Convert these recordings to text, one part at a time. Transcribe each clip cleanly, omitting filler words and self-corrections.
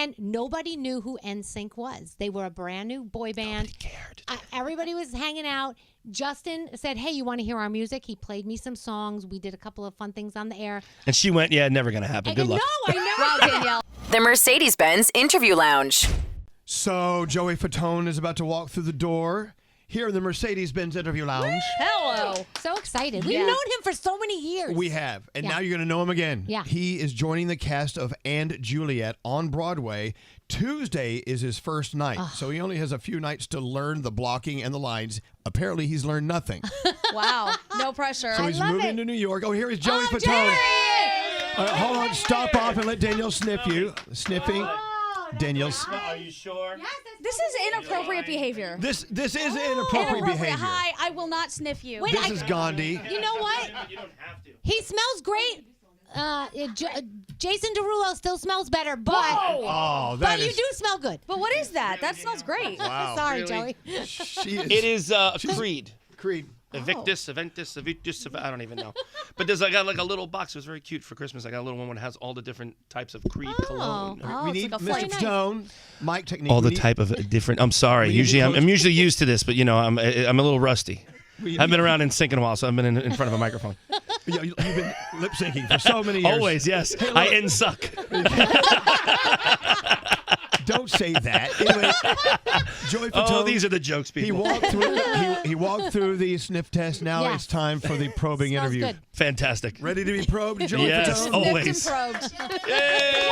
And nobody knew who NSYNC was. They were a brand new boy band. Nobody cared. Everybody was hanging out. Justin said, hey, you want to hear our music? He played me some songs. We did a couple of fun things on the air. And she went, yeah, never going to happen. Good luck. No, I know. Wow, Danielle. The Mercedes-Benz Interview Lounge. So Joey Fatone is about to walk through the door here in the Mercedes-Benz Interview Lounge. Hello. So excited. We've known him for so many years. We have. And now you're going to know him again. Yeah. He is joining the cast of And Juliet on Broadway. Tuesday is his first night. So he only has a few nights to learn the blocking and the lines. Apparently, he's learned nothing. Wow. No pressure. So he's moving to New York. Oh, here is Joey Fatone. Hold on. Stop off and let Danielle sniff you. Sniffing. Danielle's. Are you sure? Yes, This is inappropriate behavior. This is inappropriate behavior. Hi, I will not sniff you. Wait, This is Gandhi. You know what? You don't have to. He smells great. Jason Derulo still smells better, but Oh, that you is. do smell good. But what is that? That smells great. Wow. Sorry, really? Joey. She is. It is Creed. Creed. Evictus, Aventus, Evitus, I don't even know. But I got like a little box. It was very cute for Christmas. I got a little one that has all the different types of Creed cologne. We it's need like a Mr. flight. Fatone, mic technique. All the We need- type of different. I'm sorry. We need Usually, to I'm close- usually used to this, but I'm a little rusty. we I've been need- around in sync in a while, so I've been in front of a microphone. Yeah, you've been lip syncing for so many years. Always, yes. I NSYNC. Don't say that. Anyway, Joey Fatone. Oh, these are the jokes, He people. walked through. He walked through the sniff test. Now Yeah. it's time for the probing Smells interview. good. Fantastic. Ready to be probed, Joey Yes. Fatone? Always. Sniffed and probed. Yay!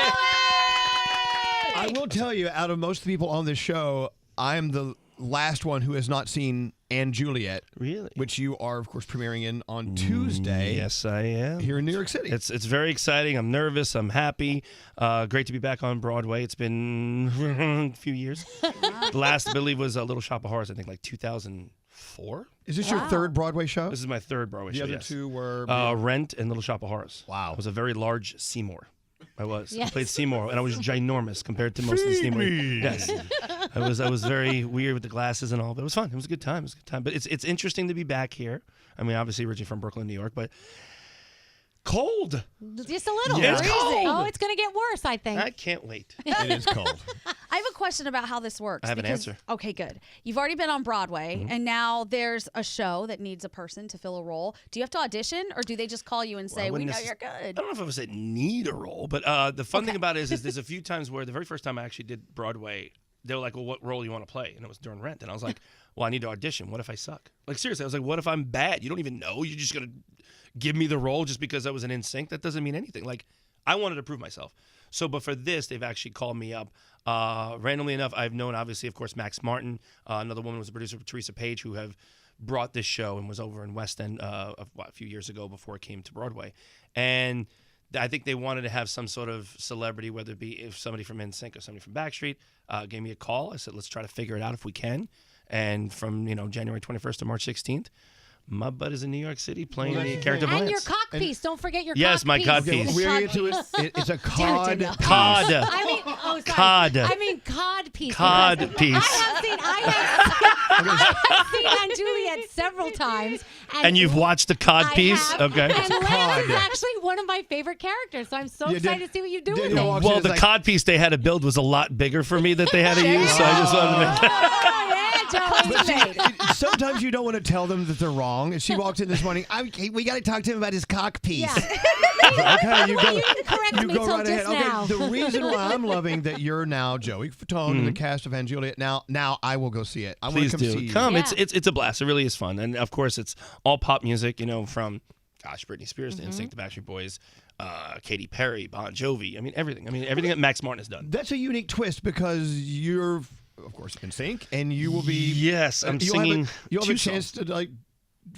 I will tell you, out of most people on this show, I am the last one who has not seen And Juliet, Really? which you are, of course, premiering in on Tuesday. Yes, I am. Here in New York City. It's very exciting. I'm nervous. I'm happy. Great to be back on Broadway. It's been a few years. The last, I believe, was Little Shop of Horrors, I think like 2004. Is this your third Broadway show? This is my third Broadway the show, other yes. two were. Rent and Little Shop of Horrors. Wow. I was a very large Seymour. I was. I Yes. played Seymour, and I was ginormous compared to most of the Seymour. Yes. I was very weird with the glasses and all, but it was fun. It was a good time. It was a good time. But it's interesting to be back here. I mean, obviously originally from Brooklyn, New York, but cold. Just a little. Yeah. It's cold. Oh, it's going to get worse, I think. I can't wait. It is cold. I have a question about how this works. I have an because- answer. Okay, good. You've already been on Broadway, and now there's a show that needs a person to fill a role. Do you have to audition, or do they just call you and say, "We know you're good"? I don't know if I would say need a role, but the fun thing about it is there's a few times where the very first time I actually did Broadway, they were like, well, what role you want to play? And it was during Rent. And I was like, well, I need to audition. What if I suck? Like, seriously, I was like, what if I'm bad? You don't even know. You're just going to give me the role just because I was an NSYNC? That doesn't mean anything. Like, I wanted to prove myself. So, but for this, they've actually called me up. Randomly enough, I've known, obviously, of course, Max Martin. Another woman was a producer, Teresa Page, who have brought this show and was over in West End a few years ago before it came to Broadway. And I think they wanted to have some sort of celebrity, whether it be if somebody from NSYNC or somebody from Backstreet, gave me a call. I said, let's try to figure it out if we can. And from January 21st to March 16th, my butt is in New York City playing the character And Vance. your cock piece. Don't forget your Yes, cock my piece. cock Okay, piece. we're going to get to it. It's a cod. Danielle. Cod. I mean, sorry. Cod. I mean, cod piece. Cod because piece. I have seen Aunt Juliet several times. And you've watched the cod I piece? have, Okay. And Lance cod. is actually one of my favorite characters, so I'm so Yeah, excited to see what you do with Danielle it. walks in Well, and the is like, cod piece they had to build was a lot bigger for me that they had to use, so I just wanted to make Oh, yeah, Joey. Sometimes you don't want to tell them that they're wrong. And she walked in this morning. We got to talk to him about his cock piece. Yeah. Okay, you go. You didn't correct You me go till right just ahead. now. Okay, the reason why I'm loving that you're now Joey Fatone in the cast of And Juliet. Now I will go see it. I want Please to come do. see you. Come. Yeah. It's a blast. It really is fun. And of course it's all pop music, from Britney Spears to NSYNC, the Backstreet Boys, Katy Perry, Bon Jovi. I mean everything. Everything that Max Martin has done. That's a unique twist because you're, of course, in sync, and you will be. Yes, I'm you'll singing. You'll have two a chance to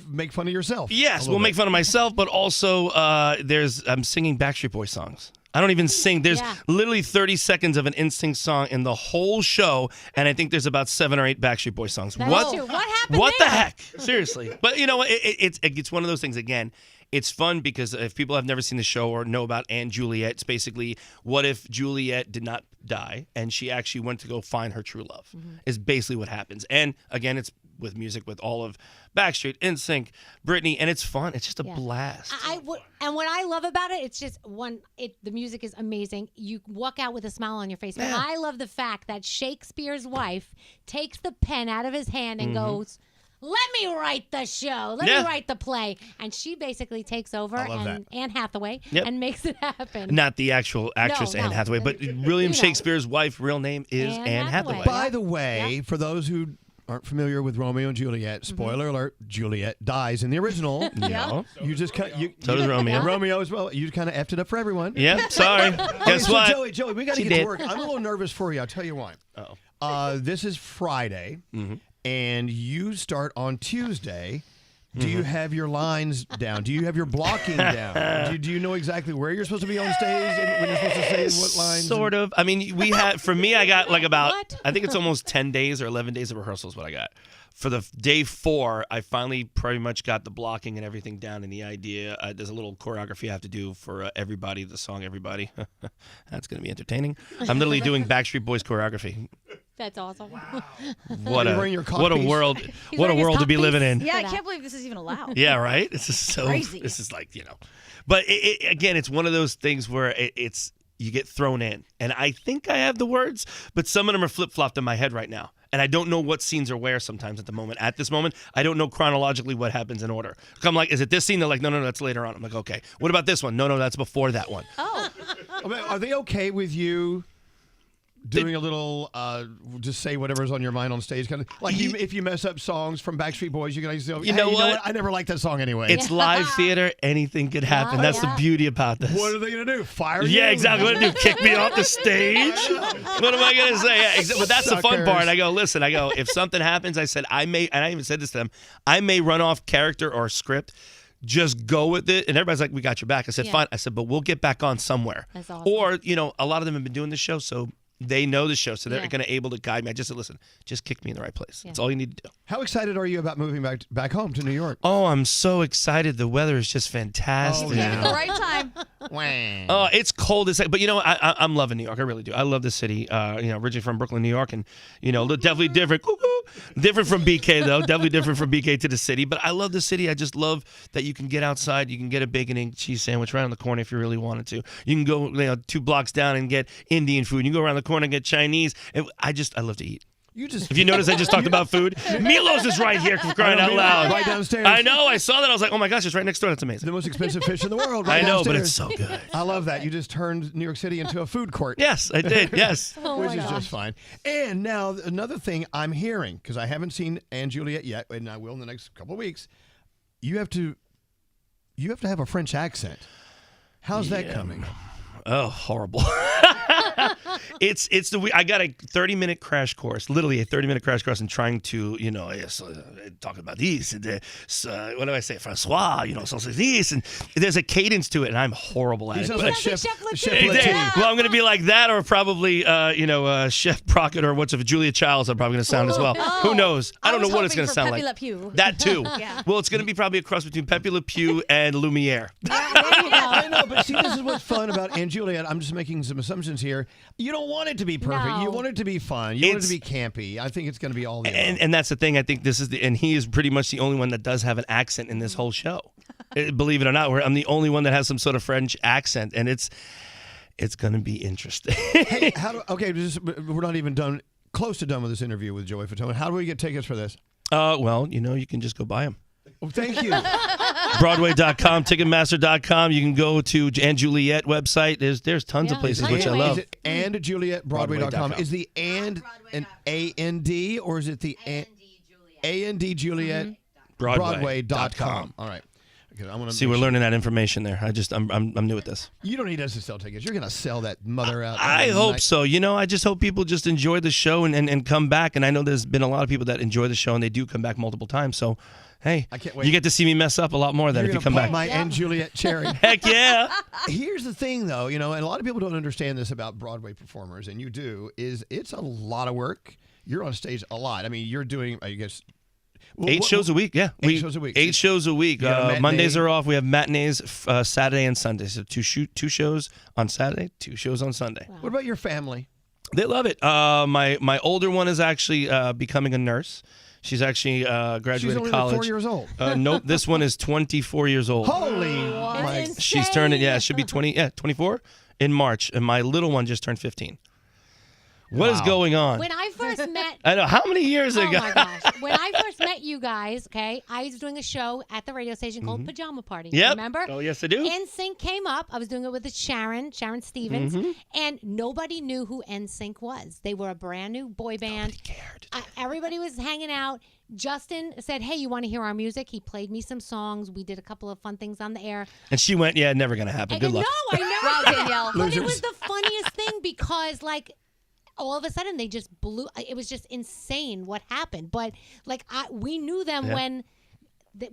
make fun of yourself. Yes, we'll make fun of myself, but also I'm singing Backstreet Boys songs. I don't even sing. There's literally 30 seconds of an NSYNC song in the whole show, and I think there's about 7 or 8 Backstreet Boys songs. That's true. What happened What there? the heck? Seriously. But you know what? It's one of those things, again, it's fun because if people have never seen the show or know about And Juliet, it's basically what if Juliet did not die and she actually went to go find her true love is basically what happens. And again, it's with music with all of Backstreet, NSYNC, Britney, and it's fun. It's just a blast. And what I love about it, it's just the music is amazing. You walk out with a smile on your face. But I love the fact that Shakespeare's wife takes the pen out of his hand and goes, let me write the show. Let me write the play. And she basically takes over, and Anne Hathaway, and makes it happen. Not the actual actress Anne Hathaway, but William Shakespeare's wife, real name is Anne Hathaway. By the way, for those who aren't familiar with Romeo and Juliet, spoiler alert, Juliet dies in the original. You just so does Romeo. Romeo as well. You kind of effed it up for everyone. Yep, sorry. Guess what? Joey, we got to get to work. I'm a little nervous for you. I'll tell you why. This is Friday, and you start on Tuesday. Do you have your lines down? Do you have your blocking down? Do you know exactly where you're supposed to be on stage and when you're supposed to say what lines? Sort of. I mean, for me, I got like about, I think it's almost 10 days or 11 days of rehearsals what I got. For the day 4, I finally pretty much got the blocking and everything down and the idea. There's a little choreography I have to do for Everybody, the song Everybody. That's going to be entertaining. I'm literally doing Backstreet Boys choreography. That's awesome. What a world! What a world to be living in. Yeah, I can't believe this is even allowed. Yeah, right. This is so crazy. This is like but again, it's one of those things where it's you get thrown in, and I think I have the words, but some of them are flip flopped in my head right now, and I don't know what scenes are where sometimes at the moment. At this moment, I don't know chronologically what happens in order. I'm like, is it this scene? They're like, no, that's later on. I'm like, okay. What about this one? No, that's before that one. Oh, are they okay with you doing a little, just say whatever's on your mind on stage, kind of like if you mess up songs from Backstreet Boys, you can say, you know what? I never liked that song anyway. It's live theater; anything could happen. That's the beauty about this. What are they gonna do? Fire you? Yeah, exactly. What do? Kick me off the stage? What am I gonna say? Yeah, but that's the fun part. I go, listen. If something happens, I said I may, and I even said this to them, I may run off character or script. Just go with it. And everybody's like, we got your back. I said, fine. I said, but we'll get back on somewhere. That's awesome. Or, a lot of them have been doing this show, so they know the show, so they're going to able to guide me. I just said, listen, just kick me in the right place. That's all you need to do. How excited are you about moving back home to New York? Oh, I'm so excited. The weather is just fantastic. came at the right time. Oh, it's cold as heck, but I'm loving New York. I really do. I love the city. Originally from Brooklyn, New York, and definitely different. Different from BK though. Definitely different from BK to the city. But I love the city. I just love that you can get outside. You can get a bacon and cheese sandwich right on the corner if you really wanted to. You can go 2 blocks down and get Indian food. You can go around the corner and get Chinese. I love to eat. If you notice, I just talked about food. Milos is right here, for crying out loud. Right downstairs. I know. I saw that. I was like, oh my gosh, it's right next door. That's amazing. The most expensive fish in the world. I know, but it's so good. I love that. You just turned New York City into a food court. Yes, I did. Yes. Which is just fine. And now another thing I'm hearing, because I haven't seen Anne Juliet yet, and I will in the next couple of weeks. You have to have a French accent. How's that coming? Oh, horrible. I got a 30-minute crash course, literally a 30-minute crash course in trying to, talk about these. And, what do I say? Francois, so this. And there's a cadence to it, and I'm horrible at it. Sounds like Chef Well, I'm going to be like that, or probably, Chef Brockett, or what's it, Julia Childs, I'm probably going to sound as well. Who knows? I don't know what it's going to sound like. Pepe Le Pew. That too. Well, it's going to be probably a cross between Pepe Le Pew and Lumiere. I know, but see, this is what's fun about Anne Juliet. I'm just making some assumptions here. You don't want it to be perfect. No. You want it to be fun. You want it to be campy. I think it's going to be all the and that's the thing. I think this is and he is pretty much the only one that does have an accent in this whole show. Believe it or not, I'm the only one that has some sort of French accent, and it's going to be interesting. Hey, we're not even close to done with this interview with Joey Fatone. How do we get tickets for this? Well, you can just go buy them. Oh, thank you. Broadway.com, Ticketmaster.com. You can go to Anne Juliet website. There's tons of places which I love. Is it Anne Juliet Broadway.com? Is the and an A-N-D or is it the A-N-D Juliet Broadway.com? All right. Okay, See, we're learning that information there. I'm new at this. You don't need us to sell tickets. You're going to sell that mother out. I hope so. I just hope people just enjoy the show and come back. And I know there's been a lot of people that enjoy the show and they do come back multiple times. So, hey, I can't wait. You get to see me mess up a lot more than if you come back. My Anne Juliet cherry. Heck yeah. Here's the thing, though, and a lot of people don't understand this about Broadway performers, and you do, is it's a lot of work. You're on stage a lot. I mean, you're doing, I guess, 8 shows a week, yeah. 8 shows a week. 8 shows a week. Mondays are off. We have matinees Saturday and Sunday. So two shows on Saturday, 2 shows on Sunday. Wow. What about your family? They love it. My older one is actually becoming a nurse. She's actually graduated She's only college. like 4 years old. Nope, this one is 24 years old. Holy my! She's turning, she'll be 24 in March, and my little one just turned 15. What is going on? When I first met, I know, how many years ago? oh my gosh! When I first met you guys, okay, I was doing a show at the radio station called Pajama Party. Yep. Remember? Oh, yes, I do. NSYNC came up. I was doing it with Sharon Stevens, and nobody knew who NSYNC was. They were a brand new boy band. Nobody cared. Everybody was hanging out. Justin said, "Hey, you want to hear our music?" He played me some songs. We did a couple of fun things on the air. And she went, yeah, never going to happen. Good luck. No, I never. Wow, Danielle. But it was the funniest thing because, like, all of a sudden they just blew. It was just insane what happened. But like, we knew them when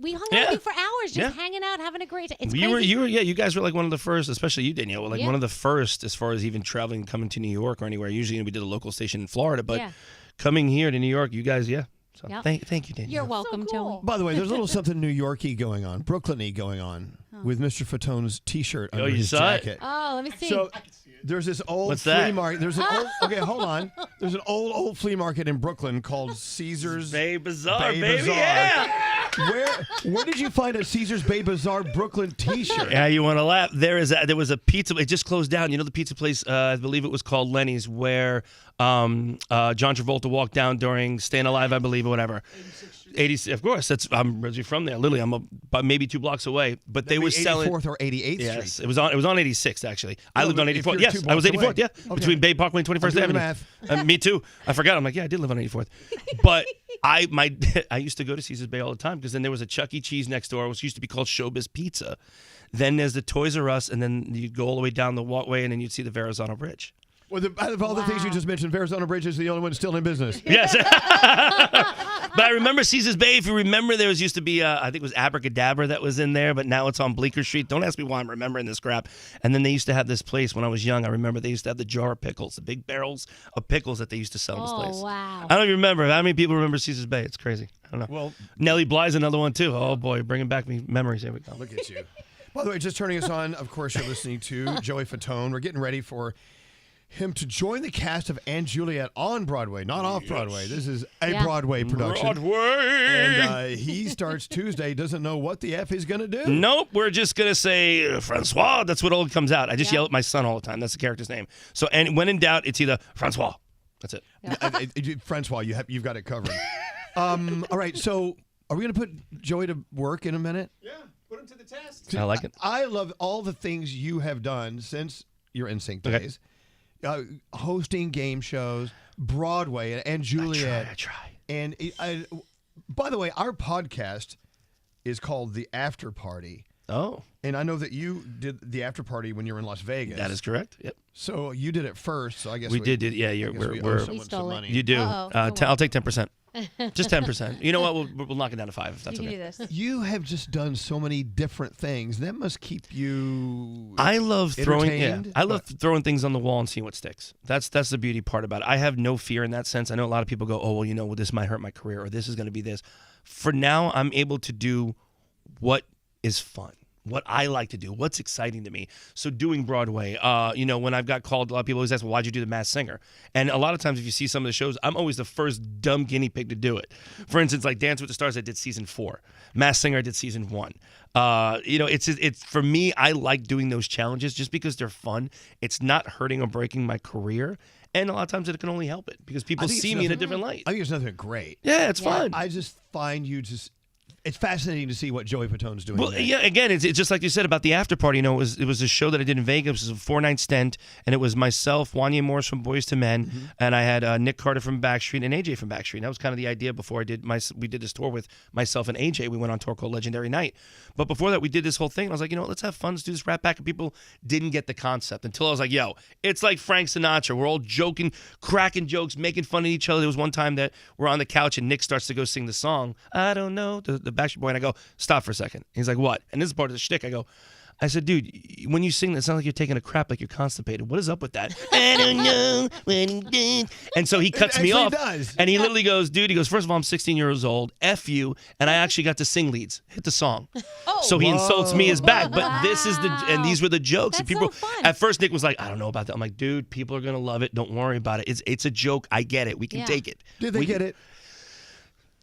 we hung out with you for hours, just hanging out, having a great time. It's crazy. You guys were like one of the first, especially you, Danielle, like Yeah. one of the first as far as even traveling, coming to New York or anywhere. Usually we did a local station in Florida, but coming here to New York, you guys, So thank you, Danielle. You're welcome, So cool. Joey. By the way, there's a little something New York-y going on, Brooklyn-y going on with Mr. Fatone's T-shirt under you his saw it? jacket. Oh, let me see. So there's this old What's flea that? market. There's an old. Okay, hold on. There's an old flea market in Brooklyn called Caesar's Bay Bazaar, Bay baby. Bazaar. Yeah. Where did you find a Caesar's Bay Bazaar Brooklyn T-shirt? Yeah, you want to laugh? There was a pizza. It just closed down. You know the pizza place? I believe it was called Lenny's, where John Travolta walked down during Staying Alive, I believe, or whatever. 86. Of course, I'm originally from there. Literally, I'm about maybe 2 blocks away. But they were selling 84th or 88th Yes, Street. it was on 86th actually. I lived on if 84th. you're Yes, 2 I was blocks 84th. away. Yeah, Okay. between Bay Parkway and 21st doing the Avenue. math. Me too. I forgot. I'm like, yeah, I did live on 84th. But I used to go to Caesar's Bay all the time because then there was a Chuck E. Cheese next door, which used to be called Showbiz Pizza. Then there's the Toys R Us, and then you'd go all the way down the walkway, and then you'd see the Verrazano Bridge. Well, out of all the things you just mentioned, Verrazano Bridge is the only one still in business. Yes. But I remember Caesar's Bay. If you remember, there used to be, I think it was Abracadabra that was in there, but now it's on Bleecker Street. Don't ask me why I'm remembering this crap. And then they used to have this place when I was young. I remember they used to have the jar of pickles, the big barrels of pickles that they used to sell in this place. Oh, wow. I don't even remember. How many people remember Caesar's Bay? It's crazy. I don't know. Well, Nellie Bly's another one, too. Oh, boy, bringing back me memories. Here we go. look at you. By the way, just turning us on, of course, you're listening to Joey Fatone. We're getting ready for him to join the cast of And Juliet on Broadway, not off Broadway. This is a Broadway production. Broadway! And he starts Tuesday, doesn't know what the F he's going to do. Nope, we're just going to say Francois. That's what all comes out. I just yell at my son all the time. That's the character's name. So, and when in doubt, it's either Francois. That's it. Francois, you've got it covered. All right, so are we going to put Joey to work in a minute? Yeah, put him to the test. I like it. I love all the things you have done since your NSYNC days. Hosting game shows, Broadway, and Juliet. I try. And by the way, our podcast is called The After Party. Oh. And I know that you did the after party when you were in Las Vegas. That is correct. Yep. So you did it first. So I guess We did. Yeah, I guess we owe we're someone some money. you do. Uh-oh. I'll take 10%. Just 10%. You know what? We'll knock it down to 5 if that's You can okay. do this. You have just done so many different things. That must keep you. I love throwing. Yeah, entertained, I love throwing things on the wall and seeing what sticks. That's the beauty part about it. I have no fear in that sense. I know a lot of people go, "Oh, well, this might hurt my career, or this is going to be this." For now, I'm able to do what is fun, what I like to do, what's exciting to me. So doing Broadway, when I've got called, a lot of people always ask, well, why'd you do The Masked Singer? And a lot of times if you see some of the shows, I'm always the first dumb guinea pig to do it. For instance, like Dance with the Stars, I did season 4. Masked Singer, I did season 1. It's for me, I like doing those challenges just because they're fun. It's not hurting or breaking my career. And a lot of times it can only help it because people see me in a different light. I think it's nothing great. Yeah, it's fun. I just find you just. It's fascinating to see what Joey Fatone's doing. Well, now. yeah, again, it's just like you said about the after party. It was a show that I did in Vegas. It was a 4-night stint, and it was myself, Wanya Morris from Boyz II Men, and I had Nick Carter from Backstreet and AJ from Backstreet. And that was kind of the idea before we did this tour with myself and AJ. We went on tour called Legendary Night. But before that, we did this whole thing. And I was like, let's have fun. Let's do this rap back. And people didn't get the concept until I was like, it's like Frank Sinatra. We're all joking, cracking jokes, making fun of each other. There was one time that we're on the couch and Nick starts to go sing the song, I don't know, the Backstreet Boy, and I go, stop for a second. He's like, what? And this is part of the shtick. I go, I said, dude, when you sing that, it sounds like you're taking a crap, like you're constipated. What is up with that? I don't know when he did. And so he cuts me off. And he literally goes, dude, he goes, first of all, I'm 16 years old. F you. And I actually got to sing leads. Hit the song. So he insults me as back. But this is and these were the jokes. That's and people, so fun. at first, Nick was like, I don't know about that. I'm like, dude, people are going to love it. Don't worry about it. It's a joke. I get it. We can take it. Did they get it?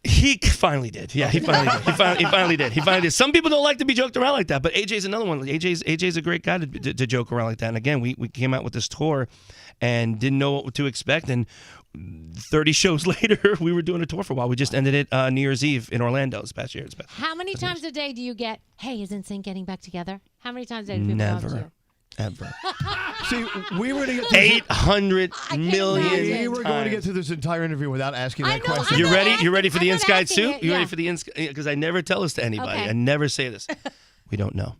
He finally did. Yeah, he finally did. He finally did. He finally did. Some people don't like to be joked around like that, but AJ's another one. AJ's a great guy to joke around like that. And again, we came out with this tour and didn't know what to expect. And 30 shows later, we were doing a tour for a while. We just ended it New Year's Eve in Orlando this past year. How many times a day do you get, hey, is NSYNC getting back together? How many times a day do people Never. talk to you? Ever. See, we were to get 800 million imagine. We were going to get through this entire interview without asking that question. You ready? You ready for the I'm ins not guide asking too? it, You ready yeah. for the ins? Because I never tell this to anybody. Okay. I never say this. We don't know.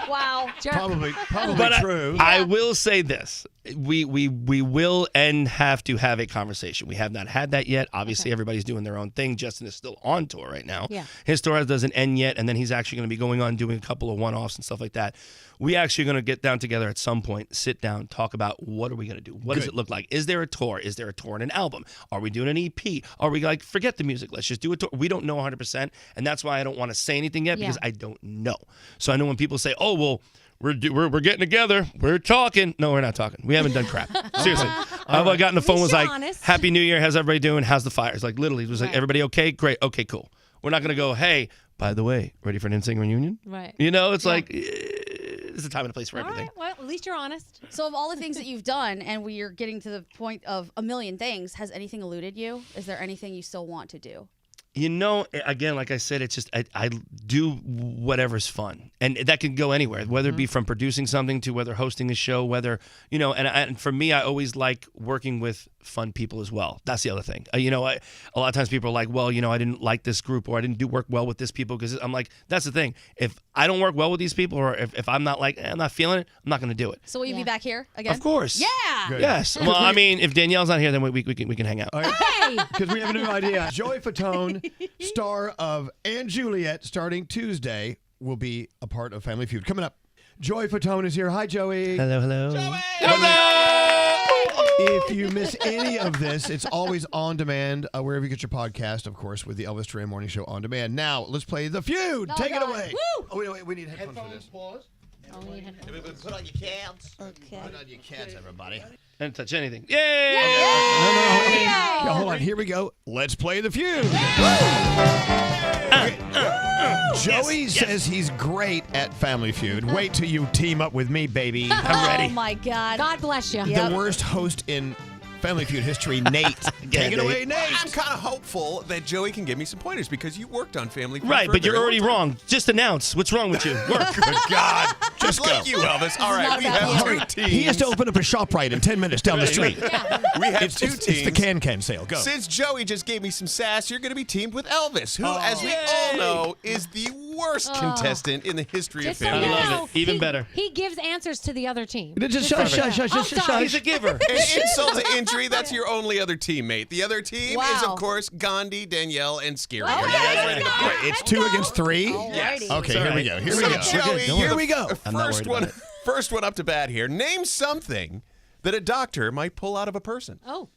Wow. Probably But true. I will say this. We will and have to have a conversation. We have not had that yet. Obviously, everybody's doing their own thing. Justin is still on tour right now. Yeah. His tour doesn't end yet, and then he's actually going to be going on doing a couple of one-offs and stuff like that. We actually are going to get down together at some point, sit down, talk about what are we going to do? What does it look like? Is there a tour? Is there a tour and an album? Are we doing an EP? Are we like, forget the music, let's just do a tour? We don't know 100%, and that's why I don't want to say anything yet because I don't know. So I know when people say, oh, well, we're getting together. We're talking. No, we're not talking. We haven't done crap. Seriously. I've got on the phone was like, honest. Happy New Year. How's everybody doing? How's the fires? Like literally, it was like, everybody okay? Great. Okay, cool. We're not going to go, hey, by the way, ready for an NSYNC reunion? Right. You know, it's like, it's a time and a place for All everything. right. Well, at least you're honest. So of all the things that you've done, and we're getting to the point of a million things, has anything eluded you? Is there anything you still want to do? You know, again, like I said, it's just I do whatever's fun, and that can go anywhere. Whether it be from producing something to whether hosting a show, whether and for me, I always like working with fun people as well. That's the other thing. A lot of times people are like, well, I didn't like this group or I didn't work well with this people because I'm like, that's the thing. If I don't work well with these people or if I'm not like, I'm not feeling it, I'm not going to do it. So will you be back here again? Of course. Yeah. Good. Yes. Well, I mean, if Danielle's not here, then we can hang out. Because we have a new idea. Joey Fatone, star of And Juliet, starting Tuesday, will be a part of Family Feud. Coming up, Joey Fatone is here. Hi, Joey. Hello. If you miss any of this, it's always on demand, wherever you get your podcast, of course, with the Elvis Duran Morning Show on demand. Now, let's play The Feud. Take it away. Woo! Oh, wait, we need headphones for this. Pause. Oh, we need headphones. Put on your cans. Okay. Put on your cats, everybody. And touch anything. Yay! No. Yeah, hold on. Here we go. Let's play The Feud. Joey says he's great at Family Feud. Wait till you team up with me, baby. I'm ready. Oh my God. God bless you. The worst host in Family Feud history, Nate. Take it away, Nate. I'm kind of hopeful that Joey can give me some pointers because you worked on Family Feud. Right, for a but you're very already long wrong. Just announce. What's wrong with you? Work. time. Good God. Just go. like you, Elvis. All right, not we about have you. two teams. He has to open up a ShopRite in 10 minutes down the street. We have two teams. It's the can sale. Go. Since Joey just gave me some sass, you're going to be teamed with Elvis, who, as we all know, is the worst contestant in the history Just of so Family you Feud. know, love it. Even better. He gives answers to the other team. Just shush. He's a giver. An insult to injury, that's your only other teammate. The other team is, Wow. of course, Gandhi, Danielle, and Scary. Okay. Are you guys ready to play? It's 2 against 3? Alrighty. Okay, here we go. Here we So, go. Joey, Don't you're worry. Here we go. I'm not worried about it. First one up to bat here. Name something that a doctor might pull out of a person. Oh.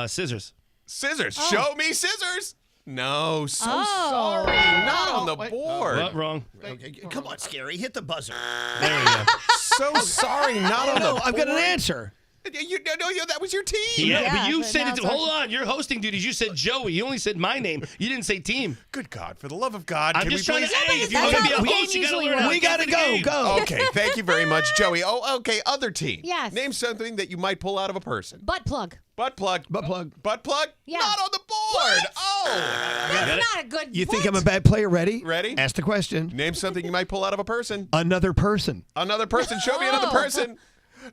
Scissors. Scissors. Show me scissors. No, sorry. Not on the board. What? Wrong. Okay, come on, Scary. Hit the buzzer. There we go. So sorry. Not on the No, board. I've got an answer. No, that was your team. Yeah, but you but said now it. it's our Hold on. You're hosting duties. You said Joey. You only said my name. You didn't say team. Good God, for the love of God, I'm can just we trying please? to. Hey, if you that's want to how be a the game host, you got to usually learn how works. We get got to in the go. game. Go. Okay, thank you very much, Joey. Oh, okay, other team. Yes. Name something that you might pull out of a person. Butt plug. Butt plug. Butt plug. Butt plug? Yeah. Not on the board. Oh. That's not a good. You think I'm a bad player? Ready? Ready? Ask the question. Name something you might pull out of a person. Another person. Another person. Show me another person.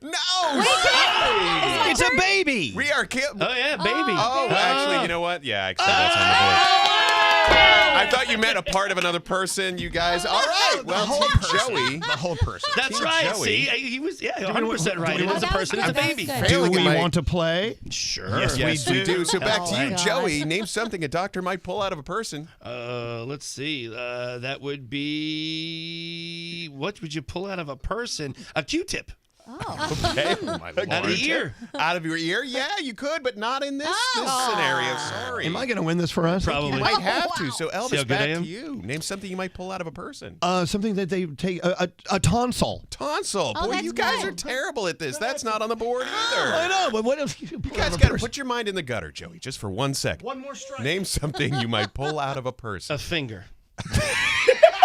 No. Sorry. It's a baby. We are. Oh yeah, baby. Oh, actually, you know what? Yeah, actually, that's on the board. I thought you meant a part of another person, you guys. All right. Well, Joey. The whole person. That's Team right. Joey. See, he was 100% right. It is a person. It's a baby. Do we want to play? Sure. Yes, we do. So back to Oh, you, God. Joey. Name something a doctor might pull out of a person. Let's see. That would be. What would you pull out of a person? A Q-tip. Okay. Out of the ear. Out of your ear? Yeah, you could, but not in this scenario. Sorry. Am I going to win this for us? Probably. You might have to. So, See how Elvis, good I back am? to you. Name something you might pull out of a person. Something that they take, a tonsil. Tonsil. Oh, Boy, that's you guys good. are terrible at this. That's not on the board either. I know, but what if you You guys got to put your mind in the gutter, Joey, just for 1 second. One more strike. Name something you might pull out of a person. A finger.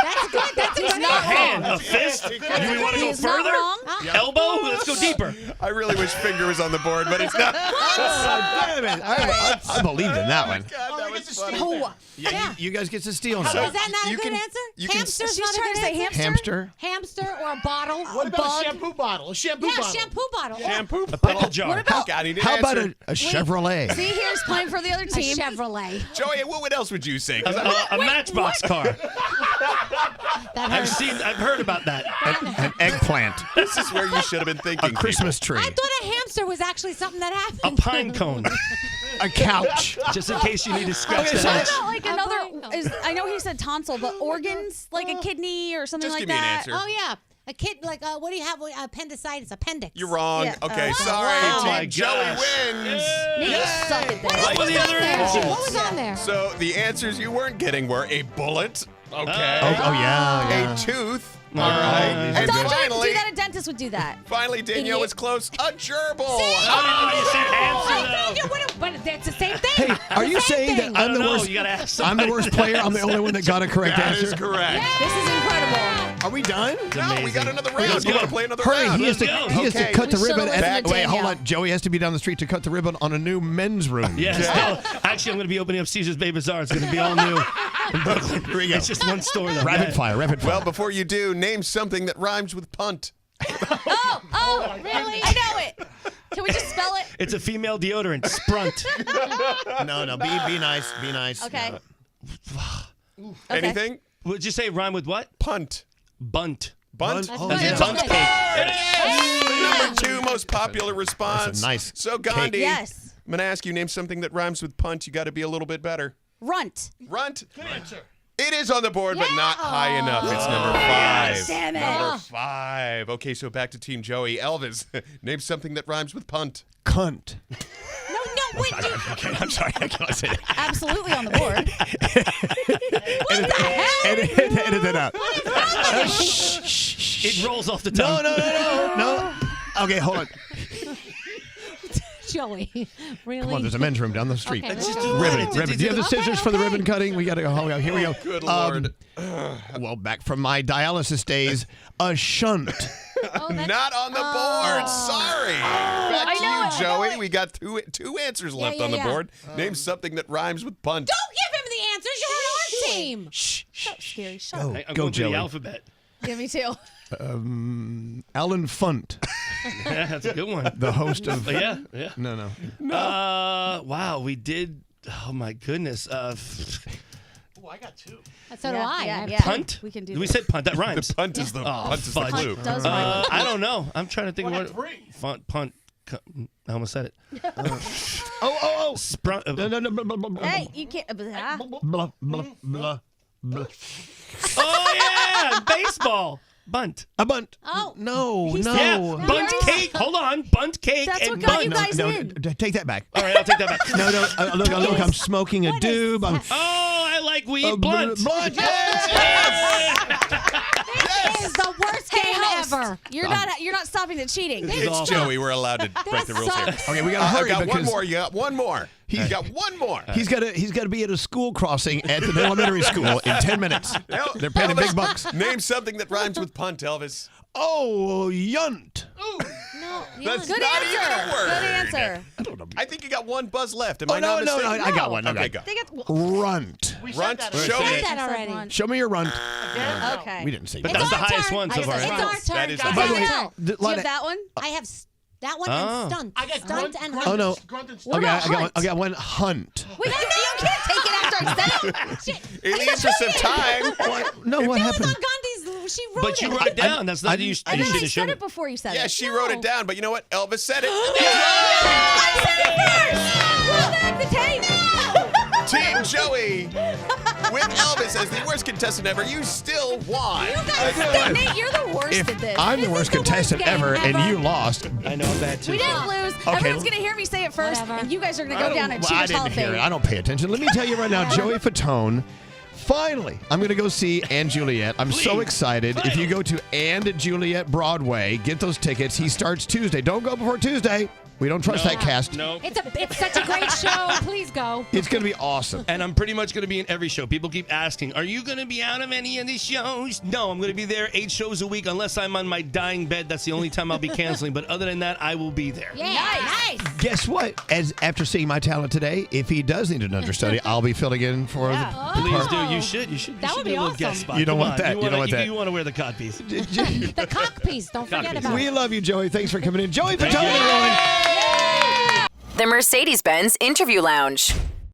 That's good. That's a good A answer. hand. A fist. Do we want to go He's not further? wrong. Elbow? Let's go deeper. I really wish finger was on the board, but it's not. Damn it. I believed in that one. God, that was funny. Oh, Yeah. You guys get to steal Is now. that not a you good can- answer? you can- Hamster's she's not a trying good to say answer? Hamster? Hamster or a bottle? What about a shampoo bottle? A shampoo Yeah, bottle. shampoo bottle. Shampoo. A pickle jar. What about God, he didn't How about answer. a Chevrolet? see? Here's playing for the other A team. Chevrolet. Joey, what else would you say? 'Cause I- A matchbox car. That I've hurts. I've heard about that. An eggplant. this is where you should have been thinking. A Christmas tree. I thought a hamster was actually something that A happened. pine cone. A couch. Just in case you need to scratch Okay, the so- hatch. What about like A another? bottle. I know he said tonsil, but organs like a kidney or something Just like give me an that. answer. Oh, yeah. A kid, like, what do you have? Appendicitis, appendix. You're wrong. Yeah. Okay, Oh, sorry. wow. Oh, my Team Joey gosh. wins. Maybe you suck at this. What were the other There. answers? What was on there? So the answers you weren't getting were a bullet. Okay. Oh, yeah. A tooth. No. All right. A And Doctor would finally, do that. A dentist would do that. finally, Danielle Idiot. was close. A gerbil. Oh, you said hamster, I though. told you, but that's the same thing. Hey, are you saying that I I'm don't the know. worst? You gotta ask I'm the somebody. worst player. I'm the only one that got a correct That answer. is correct. This is incredible. Are we done? No, we got another round. Let's You go. want to play another Hurry! round? He has to. Let's go. He has to Okay. cut the We ribbon. should've listened to Wait, hold Danielle. on. Joey has to be down the street to cut the ribbon on a new men's room. Yes. No, actually, I'm going to be opening up Caesar's Bay Bazaar. It's going to be all new in Brooklyn. Here we go. It's just one store, though. Rapid fire. Rapid fire. Well, before you do, name something that rhymes with punt. Oh, really? I know it. Can we just spell it? It's a female deodorant, Sprunt. no. Be nice. Be nice. Okay. Anything? Would you say rhyme with what? Punt. Bunt. Bunt. Oh, As in yeah. bunt cake. It is the number 2 most popular response. That's a nice So, Gandhi, Yes. I'm going to ask you, name something that rhymes with punt. You got to be a little bit better. Runt. Runt. Good answer. It is on the board, but not high enough. It's number 5. Damn it. Number 5. Okay, so back to Team Joey. Elvis, name something that rhymes with punt. Cunt. No, wait. Okay, I'm sorry. I cannot say that. Absolutely on the board. Edit that out. It rolls off the tongue. No. Okay, hold on. Joey, really? Come on, there's a men's room down the street. Okay. It's just a Ribbon. ribbon. Do you have the scissors for the okay. ribbon cutting? We got to go. Here we go. Good Lord. Well, back from my dialysis days, a shunt. Oh, that's- Not on the board. Sorry. Back I to know you, it, I Joey. know it. We got two answers left yeah, on the yeah. board. Name something that rhymes with punt. Don't give him the answers. You're on our team. Scary. Shut Go, up. I'm go going through Joey. the alphabet. Yeah, me too. Alan Funt, Yeah, that's a good one. the host of. Yeah. No. Wow, we did. Oh my goodness. Oh, I got 2. So do I. Yeah. Punt. We can do We this. said punt. That rhymes. The punt is the punt is the fudge. clue. Punt does rhyme. I don't know. I'm trying to think Well, I of got what. 3. Punt. I almost said it. Oh. Sprunt. No. Hey, you can't. Blah, blah. Oh yeah, baseball. Bunt. A bunt. Oh. No. Yeah, bunt already cake. Hold on, bunt cake That's and what got bunt. you guys in. Take that back. All right, I'll take that back. No. Look. I'm smoking a doob. I'm. Oh, I like weed. Blunt. Blunt. This is the worst Hey, game host, ever. You're not stopping the cheating. It's Joey. We're allowed to break the rules here. sucks. Okay, we gotta I hurry got one because more. You got one more. He's got one more. he's got to be at a school crossing at an elementary school in 10 minutes. They're paying him big bucks. Name something that rhymes with punt, Elvis. Oh, yunt. No, That's Good not answer. even a word. Good answer. I think you got one buzz left. Am Oh, I not no, mistaken? I got one. Okay, Okay, go. They got. Runt. We Runt. said that Show already. me. that already. Show me your runt. Okay. We didn't say But that. that's the our highest turn. one so It's far. our turn. That is guys. the By the way, It's our turn. Do you have that one? I have That one and stunt. I got stunt grunt, and grunt, Oh, no. grunt and Okay, about I got one. Hunt. Wait, you can't take it after I said it. In the interest of time. No, what That was happened? on Gandhi's. She wrote But you it. wrote it down. That's not you. And You then should I have shown said it. it before you said Yeah, it. she wrote it down, but you know what? Elvis said it. I said it first. Roll back the tape. Team Joey with Elvis as the worst contestant ever. You still won. You guys stink. Nate, you're the worst If at this. I'm the This is worst the worst contestant game ever, and ever. you lost. I know that too. We didn't lose. Okay. Everyone's going to hear me say it first, Whatever. and you guys are going to go down and Well, I Cheaters Hall didn't of hear Fame. it. I don't pay attention. Let me tell you right now, Joey Fatone. Finally, I'm going to go see And Juliet. I'm so Please. excited. If you go to And Juliet Broadway, get those tickets. He starts Tuesday. Don't go before Tuesday. We don't trust that cast. No. It's such a great show. Please go. It's going to be awesome. And I'm pretty much going to be in every show. People keep asking, are you going to be out of any of these shows? No, I'm going to be there 8 shows a week unless I'm on my dying bed. That's the only time I'll be canceling. But other than that, I will be there. Yeah, nice. Guess what? After seeing my talent today, if he does need an understudy, I'll be filling in for the Please part. do. You should. You should. That You would should be do a little awesome. guest spot. You don't Come want on. that. You don't want that. You want to wear the cod piece. The cock piece. Don't forget about We it. love you, Joey. Thanks for coming in. Joey Fatone, everyone. The Mercedes-Benz Interview Lounge.